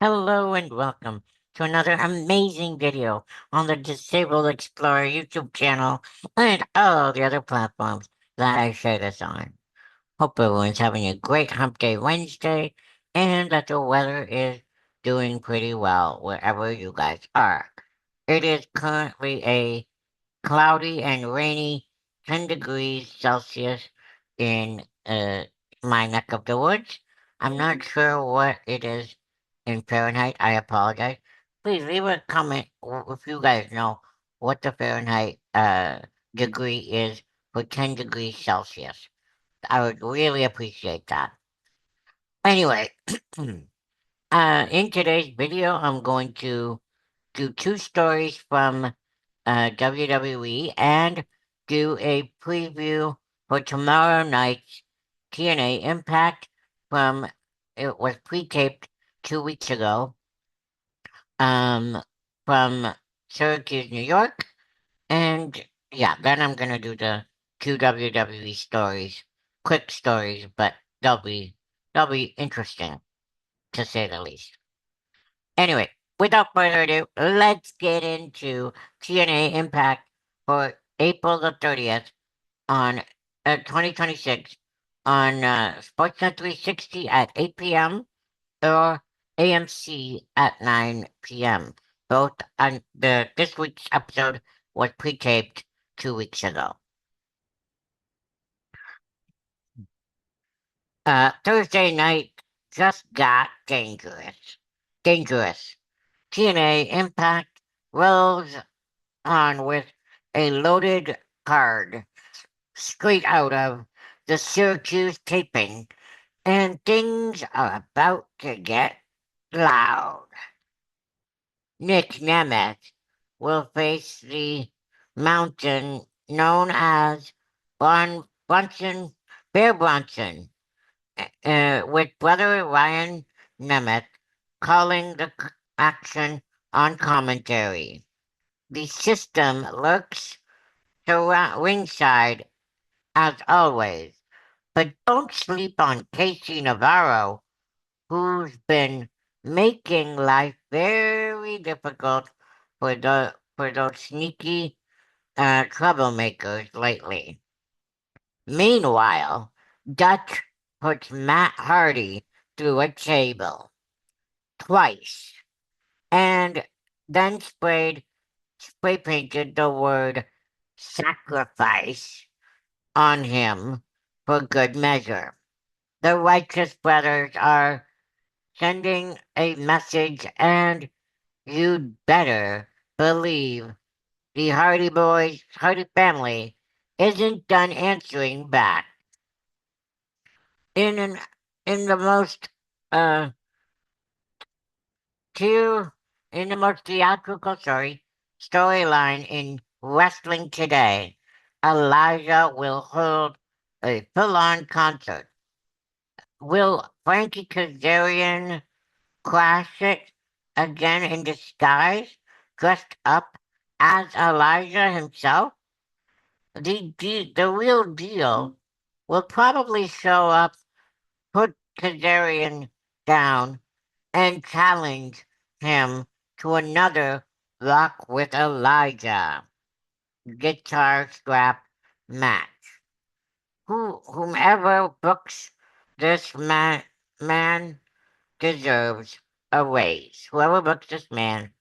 Hello and welcome to another amazing video on the Disabled Explorer YouTube channel and all the other platforms that I share this on. Hope everyone's having a great Hump Day Wednesday and that the weather is doing pretty well wherever you guys are. It is currently a cloudy and rainy 10 degrees Celsius in my neck of the woods. I'm not sure what it is in Fahrenheit. I apologize. Please leave a comment if you guys know what the Fahrenheit degree is for 10 degrees Celsius. I would really appreciate that. Anyway, in today's video, I'm going to do two stories from WWE and do a preview for tomorrow night's TNA Impact from it was pre-taped 2 weeks ago um from Syracuse, New York. And yeah, then I'm gonna do the two WWE stories. Quick stories, but they'll be interesting to say the least. Anyway, without further ado, let's get into TNA Impact for April the 30th on 2026 on Sportsnet 360 at 8 p.m. or AMC at 9 p.m. Both on this week's episode was pre-taped 2 weeks ago. Thursday night just got dangerous. Dangerous. TNA Impact rolls on with a loaded card straight out of the Syracuse taping, and things are about to get loud. Nick Nemeth will face the mountain known as Bronson, Bear Bronson, with brother Ryan Nemeth calling the action on commentary. The system lurks ringside as always, but don't sleep on Casey Navarro, who's been making life very difficult for those sneaky troublemakers lately. Meanwhile, Dutch puts Matt Hardy through a table twice, and then spray painted the word sacrifice on him for good measure. The righteous brothers are sending a message, and you'd better believe the Hardy family isn't done answering back. In an in the most uh tear in the most theatrical storyline in wrestling today, Elijah will hold a full-on concert. Will Frankie Kazarian crash it again in disguise, dressed up as Elijah himself? The real deal will probably show up, put Kazarian down, and challenge him to another Rock with Elijah guitar strap match. Whomever books this man deserves a raise. Whoever books this man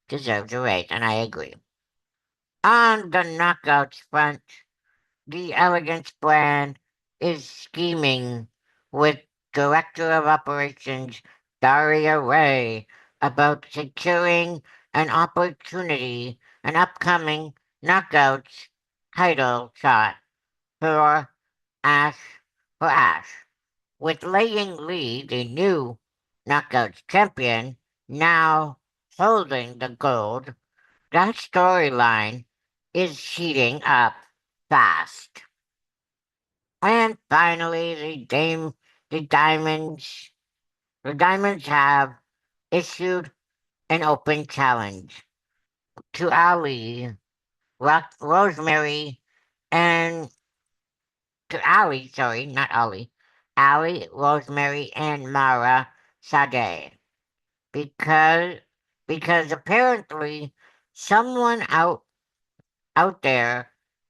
deserves a raise, and I agree. On the Knockouts front, the Elegance brand is scheming with Director of Operations Daria Ray about securing an upcoming Knockouts title shot for Ash Ash. With Laying Lee, the new Knockouts champion, now holding the gold, that storyline is heating up fast. And finally, the Diamonds, the Diamonds have issued an open challenge to Ali, Rosemary, and to Ali, sorry, not Ali, Ali, Rosemary, and Mara Sade. because because apparently someone out there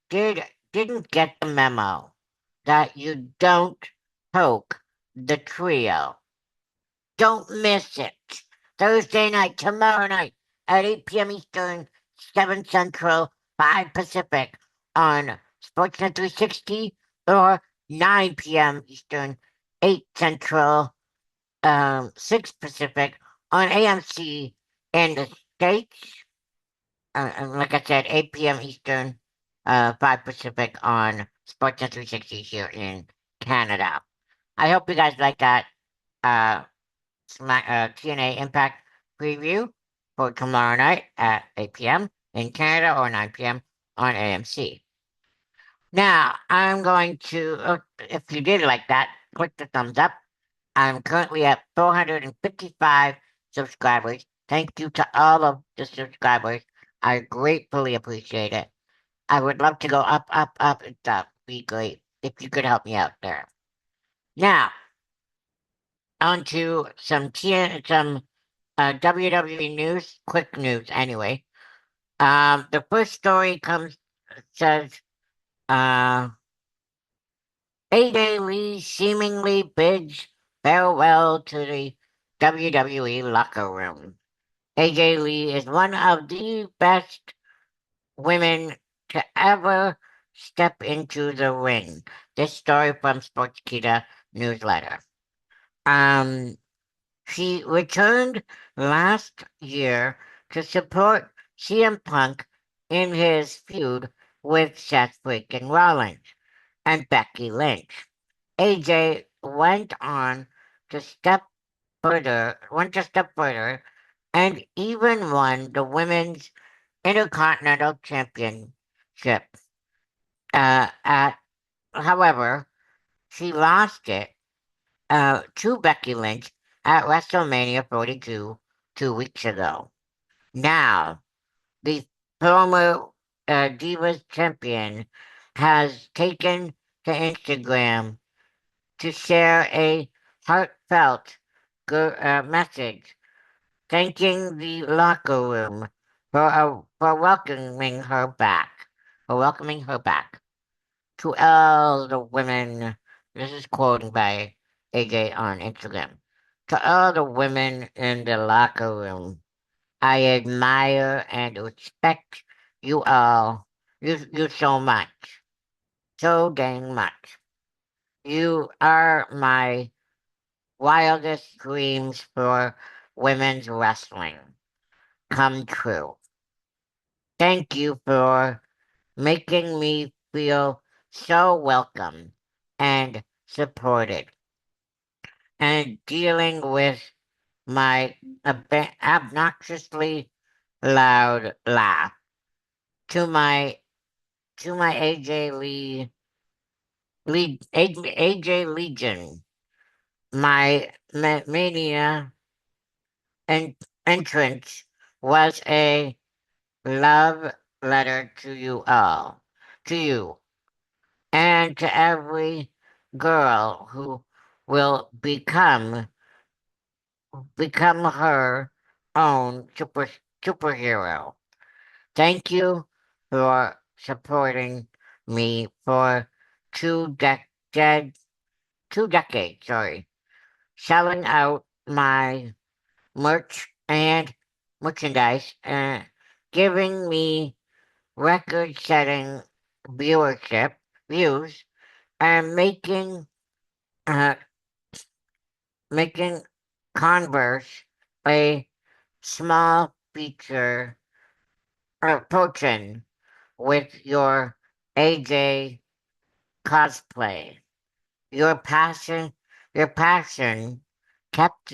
did didn't get the memo that you don't poke the trio. Don't miss it. Thursday night, tomorrow night at 8 p.m. Eastern, 7 Central, 5 Pacific on Sportsnet 360 or 9 p.m. Eastern, 8 Central, 6 Pacific on AMC in the States. And like I said, 8 p.m. Eastern, 5 Pacific on Sportsnet 360 here in Canada. I hope you guys like that. Uh, TNA Impact preview for tomorrow night at 8 p.m. in Canada or 9 p.m. on AMC. Now, I'm going to, if you did like that, click the thumbs up. I'm currently at 455 subscribers. Thank you to all of the subscribers. I gratefully appreciate it. I would love to go up, up, up, and up. Be great if you could help me out there. Now, on to some WWE news, quick news anyway. The first story says, uh, AJ Lee seemingly bids farewell to the WWE locker room. AJ Lee is one of the best women to ever step into the ring. This story from Sportskeeda newsletter. Um, She returned last year to support CM Punk in his feud with Seth freaking Rollins and Becky Lynch. AJ went a step further, and even won the Women's Intercontinental Championship. However, she lost it to Becky Lynch at WrestleMania 42 2 weeks ago. Now, the former Divas champion has taken to Instagram to share a heartfelt message thanking the locker room for welcoming her back. To all the women, this is quoted by AJ on Instagram. To all the women in the locker room, I admire and respect you all. You so much. So dang much. You are my wildest dreams for women's wrestling come true. Thank you for making me feel so welcome and supported and dealing with my obnoxiously loud laugh. To my AJ AJ Legion, my mania en- entrance was a love letter to you all, to you, and to every girl who will become her own superhero. Thank you for supporting me for two decades, 2 decades, sorry, selling out my merchandise and giving me record-setting viewership views and uh, making Converse a small feature portion with your AJ cosplay. Your passion, your passion kept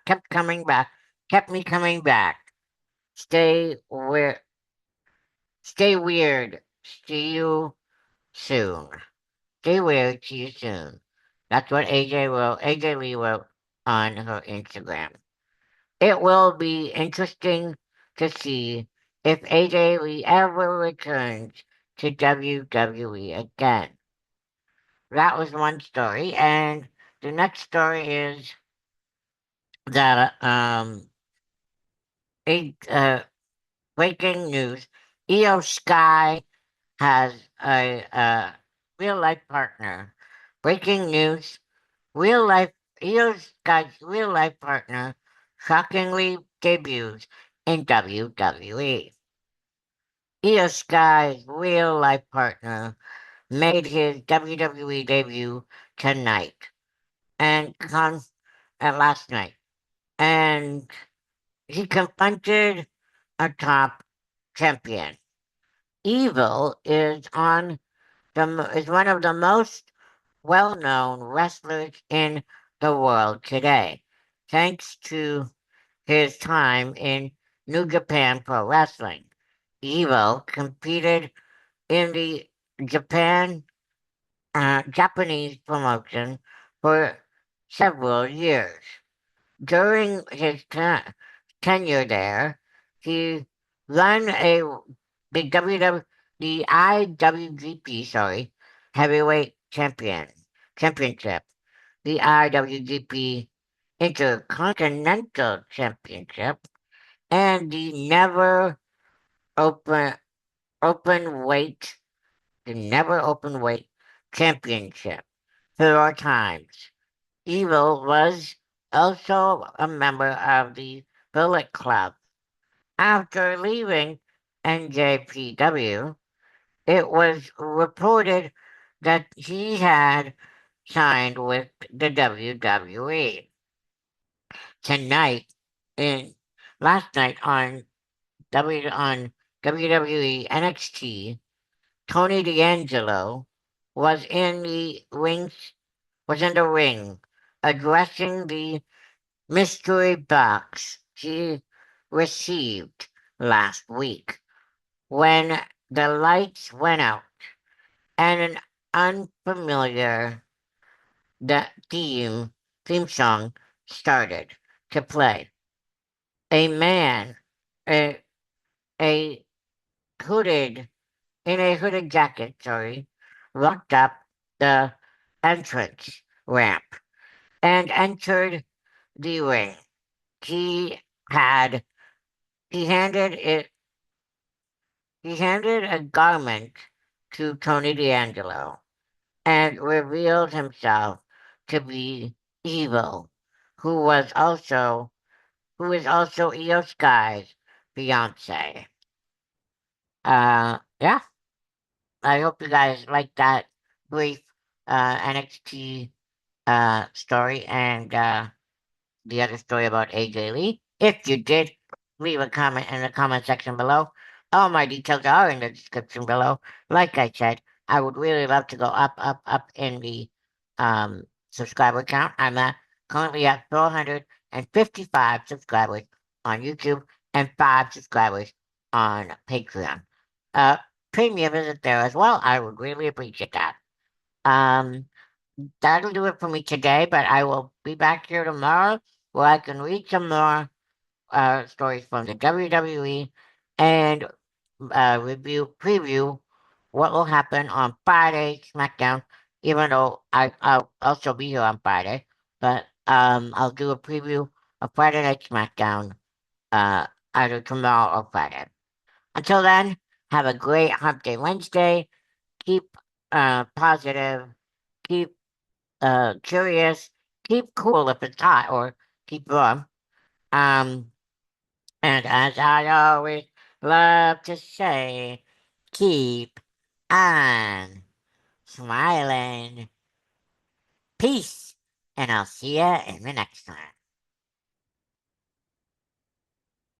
kept coming back, kept me coming back. Stay weird, stay weird. See you soon. Stay weird. See you soon. That's what AJ Lee wrote on her Instagram. It will be interesting to see if AJ Lee ever returns to WWE again. That was one story, and the next story is that it, breaking news: EO Sky has a real life partner. Breaking news: real life EO Sky's real life partner shockingly debuts in WWE. EO Sky's real life partner made his WWE debut tonight and last night, and he confronted a top champion. Evil is one of the most well-known wrestlers in the world today, thanks to his time in New Japan Pro Wrestling. Evil competed in the Japan Japanese promotion for several years. During his tenure there, he won the IWGP, heavyweight championship, the IWGP Intercontinental Championship, and the open open weight never open weight championship 4 times. Evil was also a member of the Bullet Club. After leaving NJPW, it was reported that he had signed with the WWE. Tonight, in last night on WWE NXT, Tony D'Angelo was in the ring addressing the mystery box he received last week when the lights went out and an unfamiliar the theme song started to play. A man, a, a hooded in a hooded jacket, walked up the entrance ramp and entered the ring. He had he handed it he handed a garment to Tony D'Angelo and revealed himself to be Evil, who was also who is also Io Sky's fiance. Yeah, I hope you guys like that brief NXT story and the other story about AJ Lee. If you did, leave a comment in the comment section below. All my details are in the description below. Like I said, I would really love to go up in the subscriber count. Currently at 455 subscribers on YouTube and 5 subscribers on Patreon. Uh, Premium visit there as well. I would really appreciate that. Um, That'll do it for me today, but I will be back here tomorrow where I can read some more stories from the WWE and preview what will happen on Friday SmackDown. Even though I'll also be here on Friday, but I'll do a preview of Friday Night SmackDown uh, either tomorrow or Friday. Until then, have a great Hump Day Wednesday. Keep positive. Keep curious, keep cool if it's hot, or keep warm. Um, and as I always love to say, keep on smiling. Peace, and I'll see ya in the next one.